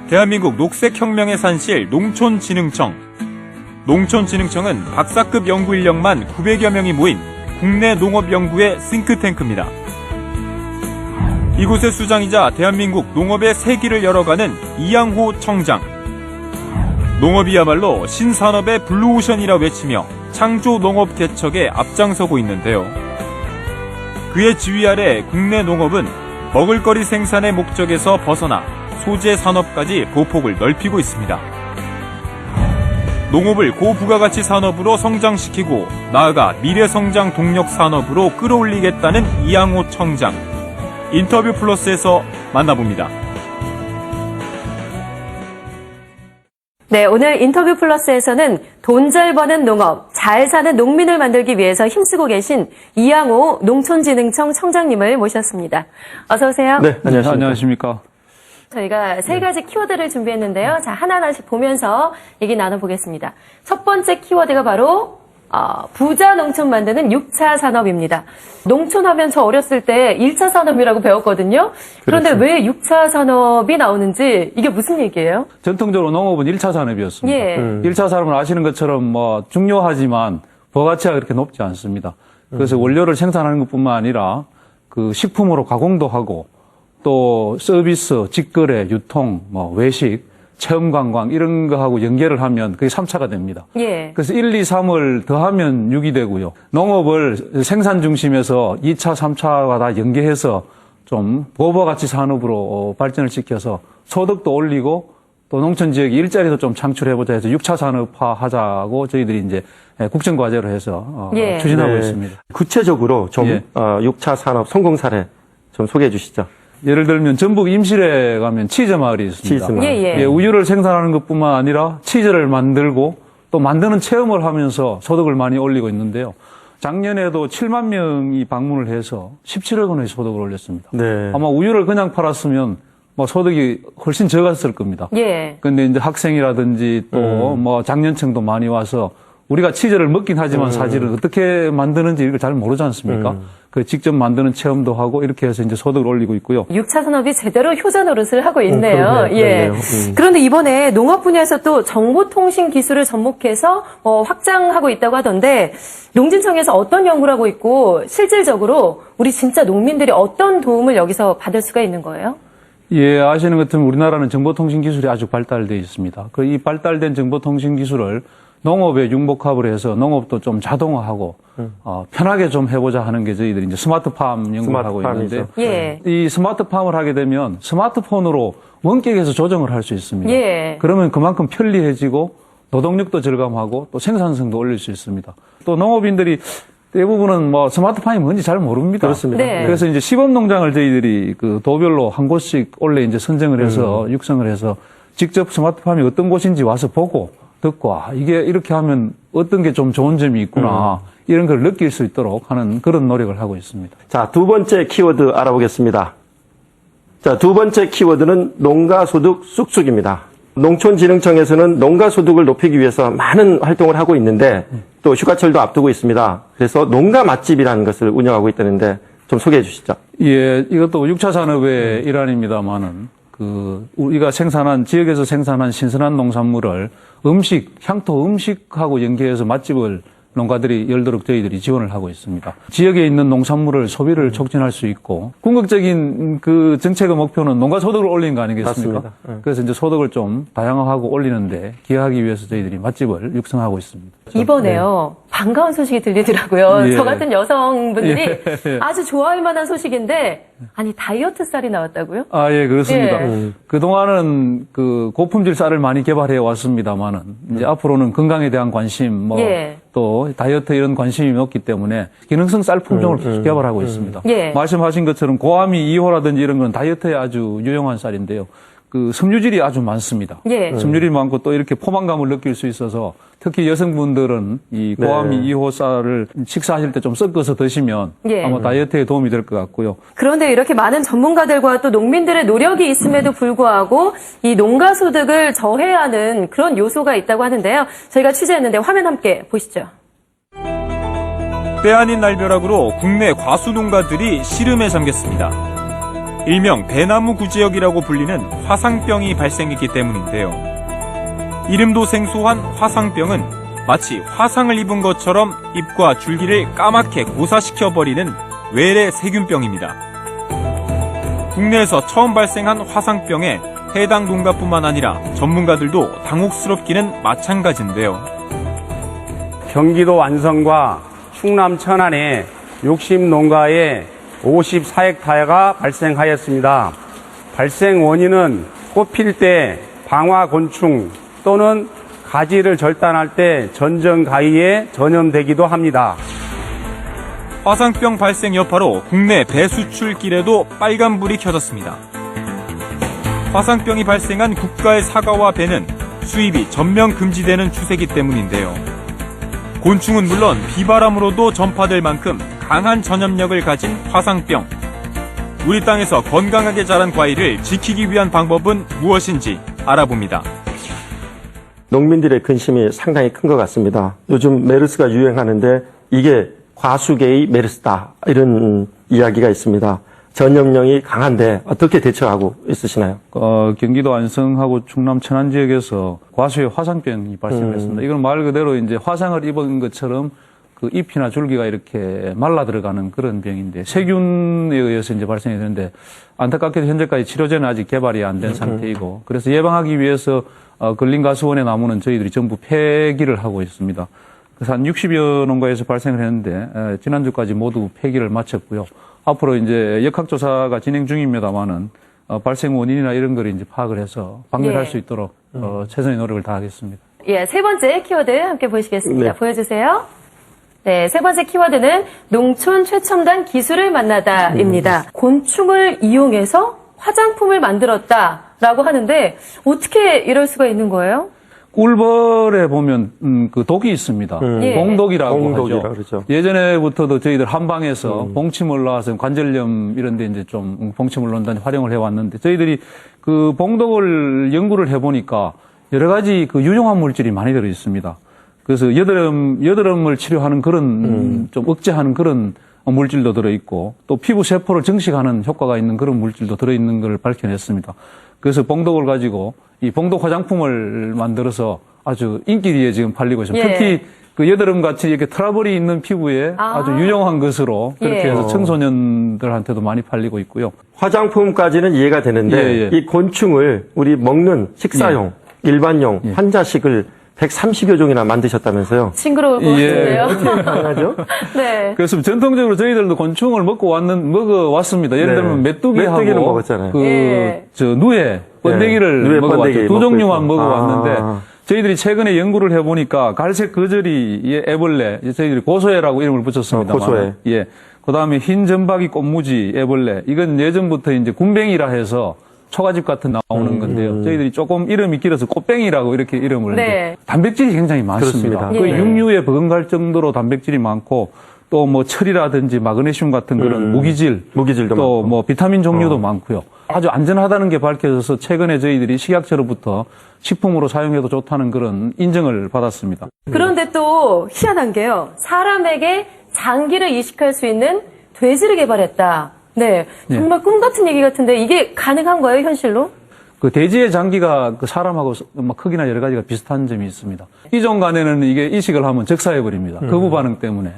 대한민국 녹색혁명의 산실 농촌진흥청. 농촌진흥청은 박사급 연구 인력만 900여 명이 모인 국내 농업연구의 싱크탱크입니다. 이곳의 수장이자 대한민국 농업의 새길을 열어가는 이양호 청장. 농업이야말로 신산업의 블루오션이라 외치며 창조 농업 개척에 앞장서고 있는데요. 그의 지휘 아래 국내 농업은 먹을거리 생산의 목적에서 벗어나 소재 산업까지 보폭을 넓히고 있습니다. 농업을 고부가가치 산업으로 성장시키고 나아가 미래성장 동력 산업으로 끌어올리겠다는 이양호 청장. 인터뷰 플러스에서 만나봅니다. 네, 오늘 인터뷰 플러스에서는 돈 잘 버는 농업, 잘 사는 농민을 만들기 위해서 힘쓰고 계신 이양호 농촌진흥청 청장님을 모셨습니다. 어서 오세요. 네, 안녕하십니까. 저희가 세 가지 키워드를 준비했는데요. 자, 하나하나씩 보면서 얘기 나눠보겠습니다. 첫 번째 키워드가 바로 부자 농촌 만드는 6차 산업입니다. 농촌 하면 저 어렸을 때 1차 산업이라고 배웠거든요. 그런데 그렇죠. 왜 6차 산업이 나오는지 이게 무슨 얘기예요? 전통적으로 농업은 1차 산업이었습니다. 예. 1차 산업은 아시는 것처럼 중요하지만 부가가치가 그렇게 높지 않습니다. 그래서 원료를 생산하는 것뿐만 아니라 그 식품으로 가공도 하고 또 서비스, 직거래, 유통, 외식, 체험관광 이런 거하고 연계를 하면 그게 3차가 됩니다. 예. 그래서 1, 2, 3을 더하면 6이 되고요. 농업을 생산 중심에서 2차, 3차가 다 연계해서 좀 고부가가치 산업으로 발전을 시켜서 소득도 올리고 또 농촌 지역에 일자리도 좀 창출해보자 해서 6차 산업화 하자고 저희들이 이제 국정과제로 해서 예. 추진하고 있습니다. 구체적으로 좀 6차 산업 성공 사례 좀 소개해 주시죠. 예를 들면 전북 임실에 가면 치즈 마을이 있습니다. 치즈 마을. 예. 우유를 생산하는 것뿐만 아니라 치즈를 만들고 또 만드는 체험을 하면서 소득을 많이 올리고 있는데요. 작년에도 7만 명이 방문을 해서 17억 원의 소득을 올렸습니다. 네. 아마 우유를 그냥 팔았으면 소득이 훨씬 적었을 겁니다. 예. 근데 이제 학생이라든지 또 장년층도 많이 와서 우리가 치즈를 먹긴 하지만 사실은 어떻게 만드는지 이걸 잘 모르지 않습니까? 그 직접 만드는 체험도 하고 이렇게 해서 이제 소득을 올리고 있고요. 6차 산업이 제대로 효자 노릇을 하고 있네요. 그러네요. 예. 그러네요. 그런데 이번에 농업 분야에서 또 정보통신 기술을 접목해서 확장하고 있다고 하던데 농진청에서 어떤 연구를 하고 있고 실질적으로 우리 진짜 농민들이 어떤 도움을 여기서 받을 수가 있는 거예요? 예, 아시는 것처럼 우리나라는 정보통신 기술이 아주 발달되어 있습니다. 이 발달된 정보통신 기술을 농업에 융복합을 해서 농업도 좀 자동화하고 편하게 좀 해보자 하는 게 저희들이 이제 스마트팜 연구를 하고 있는데 예. 이 스마트팜을 하게 되면 스마트폰으로 원격에서 조정을 할 수 있습니다. 예. 그러면 그만큼 편리해지고 노동력도 절감하고 또 생산성도 올릴 수 있습니다. 또 농업인들이 대부분은 스마트팜이 뭔지 잘 모릅니다. 그렇습니다. 네. 그래서 이제 시범농장을 저희들이 그 도별로 한 곳씩 원래 이제 선정을 해서 육성을 해서 직접 스마트팜이 어떤 곳인지 와서 보고 듣고 이게 이렇게 하면 어떤 게 좀 좋은 점이 있구나 이런 걸 느낄 수 있도록 하는 그런 노력을 하고 있습니다. 자, 두 번째 키워드 알아보겠습니다. 자, 두 번째 키워드는 농가소득 쑥쑥입니다. 농촌진흥청에서는 농가소득을 높이기 위해서 많은 활동을 하고 있는데 또 휴가철도 앞두고 있습니다. 그래서 농가 맛집이라는 것을 운영하고 있다는데 좀 소개해 주시죠. 예, 이것도 6차 산업의 일환입니다만은 우리가 지역에서 생산한 신선한 농산물을 향토 음식하고 연계해서 맛집을 농가들이 열도록 저희들이 지원을 하고 있습니다. 지역에 있는 농산물을 소비를 촉진할 수 있고 궁극적인 그 정책의 목표는 농가 소득을 올리는 거 아니겠습니까? 맞습니다. 그래서 이제 소득을 좀 다양화하고 올리는데 기여하기 위해서 저희들이 맛집을 육성하고 있습니다. 이번에요. 반가운 소식이 들리더라고요. 예. 저 같은 여성분들이 아주 좋아할 만한 소식인데 아니 다이어트 쌀이 나왔다고요? 예, 그렇습니다. 예. 그동안은 그 고품질 쌀을 많이 개발해 왔습니다만은 이제 앞으로는 건강에 대한 관심 예. 또 다이어트 이런 관심이 높기 때문에 기능성 쌀 품종을 계속 개발하고 있습니다. 예. 말씀하신 것처럼 고아미 2호라든지 이런 건 다이어트에 아주 유용한 쌀인데요. 그 섬유질이 아주 많습니다. 예. 섬유질이 많고 또 이렇게 포만감을 느낄 수 있어서 특히 여성분들은 이 고아미 2호 쌀을 식사하실 때 좀 섞어서 드시면 예. 아마 다이어트에 도움이 될 것 같고요. 그런데 이렇게 많은 전문가들과 또 농민들의 노력이 있음에도 불구하고 이 농가 소득을 저해하는 그런 요소가 있다고 하는데요. 저희가 취재했는데 화면 함께 보시죠. 때 아닌 날벼락으로 국내 과수 농가들이 시름에 잠겼습니다. 일명 대나무 구지역이라고 불리는 화상병이 발생했기 때문인데요. 이름도 생소한 화상병은 마치 화상을 입은 것처럼 잎과 줄기를 까맣게 고사시켜버리는 외래 세균병입니다. 국내에서 처음 발생한 화상병에 해당 농가뿐만 아니라 전문가들도 당혹스럽기는 마찬가지인데요. 경기도 안성과 충남 천안의 60농가에 54헥타르가 발생하였습니다. 발생 원인은 꽃 필 때 방화곤충 또는 가지를 절단할 때 전정가위에 전염되기도 합니다. 화상병 발생 여파로 국내 배 수출길에도 빨간불이 켜졌습니다. 화상병이 발생한 국가의 사과와 배는 수입이 전면 금지되는 추세이기 때문인데요. 곤충은 물론 비바람으로도 전파될 만큼 강한 전염력을 가진 화상병. 우리 땅에서 건강하게 자란 과일을 지키기 위한 방법은 무엇인지 알아봅니다. 농민들의 근심이 상당히 큰 것 같습니다. 요즘 메르스가 유행하는데 이게 과수계의 메르스다 이런 이야기가 있습니다. 전염력이 강한데 어떻게 대처하고 있으시나요? 경기도 안성하고 충남 천안 지역에서 과수의 화상병이 발생했습니다. 이건 말 그대로 이제 화상을 입은 것처럼 그 잎이나 줄기가 이렇게 말라 들어가는 그런 병인데 세균에 의해서 이제 발생이 되는데 안타깝게도 현재까지 치료제는 아직 개발이 안 된 상태이고 그래서 예방하기 위해서 걸린 가수원의 나무는 저희들이 전부 폐기를 하고 있습니다. 그래서 한 60여 농가에서 발생을 했는데 지난주까지 모두 폐기를 마쳤고요. 앞으로 이제 역학조사가 진행 중입니다만은 발생 원인이나 이런 걸 이제 파악을 해서 박멸할 수 있도록 최선의 노력을 다하겠습니다. 예, 세 번째 키워드 함께 보시겠습니다. 네. 보여주세요. 네, 세 번째 키워드는 농촌 최첨단 기술을 만나다입니다. 곤충을 이용해서 화장품을 만들었다라고 하는데 어떻게 이럴 수가 있는 거예요? 꿀벌에 보면 그 독이 있습니다. 예. 봉독이라고 봉독이라 하죠. 그러죠. 예전에부터도 저희들 한방에서 봉침을 넣어서 관절염 이런 데 이제 좀 봉침을 넣는다 활용을 해왔는데 저희들이 그 봉독을 연구를 해보니까 여러 가지 그 유용한 물질이 많이 들어 있습니다. 그래서 여드름을 치료하는 그런 좀 억제하는 그런 물질도 들어있고 또 피부 세포를 증식하는 효과가 있는 그런 물질도 들어있는 걸 밝혀냈습니다. 그래서 봉독을 가지고 이 봉독 화장품을 만들어서 아주 인기리에 지금 팔리고 있습니다. 예. 특히 그 여드름 같이 이렇게 트러블이 있는 피부에 아주 유용한 것으로 그렇게 예. 해서 청소년들한테도 많이 팔리고 있고요. 화장품까지는 이해가 되는데 예, 예. 이 곤충을 우리 먹는 식사용, 일반용, 환자식을 130여 종이나 만드셨다면서요? 징그러울 것 예. 같은데요. 가능하죠? 네. 그래서 전통적으로 저희들도 곤충을 먹어왔습니다. 예를 네. 들면 메뚜기하고 메뚜기는 먹었잖아요. 예. 누에, 번데기를 누에, 먹어왔죠. 번데기 두 종류만 먹고 있고. 먹어왔는데 저희들이 최근에 연구를 해보니까 갈색 거저리 애벌레, 저희들이 고소해라고 이름을 붙였습니다. 고소해. 예. 그 다음에 흰 점박이 꽃무지 애벌레. 이건 예전부터 이제 군뱅이라 해서 초가집 같은 나오는 건데요. 저희들이 조금 이름이 길어서 꽃뱅이라고 이렇게 이름을 네. 했는데 단백질이 굉장히 많습니다. 그렇습니다. 거의 예. 육류에 버금갈 정도로 단백질이 많고 또 뭐 철이라든지 마그네슘 같은 그런 무기질도 또 많고. 뭐 비타민 종류도 많고요. 아주 안전하다는 게 밝혀져서 최근에 저희들이 식약처로부터 식품으로 사용해도 좋다는 그런 인정을 받았습니다. 그런데 또 희한한 게요. 사람에게 장기를 이식할 수 있는 돼지를 개발했다. 네. 정말 꿈 같은 얘기 같은데 이게 가능한 거예요, 현실로? 그 돼지의 장기가 그 사람하고 크기나 여러 가지가 비슷한 점이 있습니다. 이종 간에는 이게 이식을 하면 적사해버립니다. 거부 반응 때문에.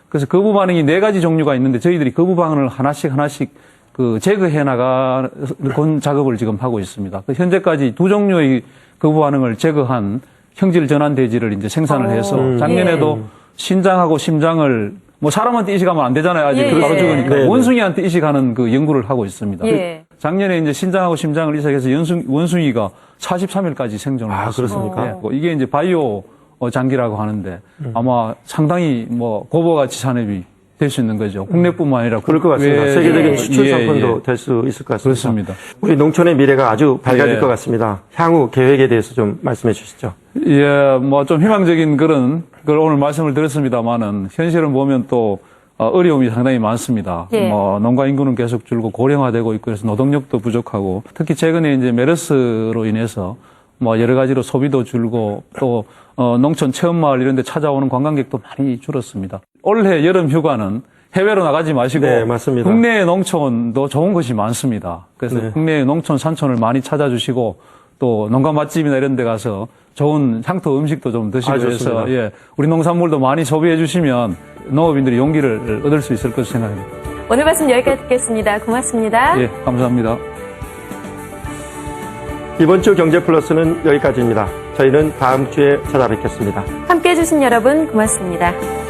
그래서 거부 반응이 4가지 종류가 있는데 저희들이 거부 반응을 하나씩 그 제거해 나가는 작업을 지금 하고 있습니다. 현재까지 2종류의 거부 반응을 제거한 형질 전환 돼지를 이제 생산을 해서 작년에도 신장하고 심장을 뭐 사람한테 이식하면 안 되잖아요. 아직 예. 바로 죽으니까 네네. 원숭이한테 이식하는 그 연구를 하고 있습니다. 예. 작년에 이제 신장하고 심장을 이식해서 원숭이가 43일까지 생존을 아, 했습니다. 그렇습니까? 예. 이게 이제 바이오 장기라고 하는데 아마 상당히 뭐 고부가치 산업이 될 수 있는 거죠. 국내뿐만 아니라 그럴 것 같습니다. 외- 세계적인 예, 수출 예, 상품도 예. 될 수 있을 것 같습니다. 그렇습니다. 우리 농촌의 미래가 아주 밝아질 예. 것 같습니다. 향후 계획에 대해서 좀 말씀해 주시죠. 예, 뭐 좀 희망적인 그런 걸 오늘 말씀을 드렸습니다만은 현실은 보면 또 어려움이 상당히 많습니다. 예. 뭐 농가 인구는 계속 줄고 고령화되고 있고 그래서 노동력도 부족하고 특히 최근에 이제 메르스로 인해서 뭐 여러 가지로 소비도 줄고 또 농촌 체험마을 이런 데 찾아오는 관광객도 많이 줄었습니다. 올해 여름 휴가는 해외로 나가지 마시고 네, 맞습니다. 국내의 농촌도 좋은 것이 많습니다. 그래서 네. 국내의 농촌 산촌을 많이 찾아주시고 또 농가 맛집이나 이런 데 가서 좋은 향토 음식도 좀 드시고 해서 좋습니다. 예, 우리 농산물도 많이 소비해 주시면 농업인들이 용기를 얻을 수 있을 것으로 생각합니다. 오늘 말씀 여기까지 듣겠습니다. 고맙습니다. 예, 감사합니다. 이번 주 경제플러스는 여기까지입니다. 저희는 다음 주에 찾아뵙겠습니다. 함께해 주신 여러분 고맙습니다.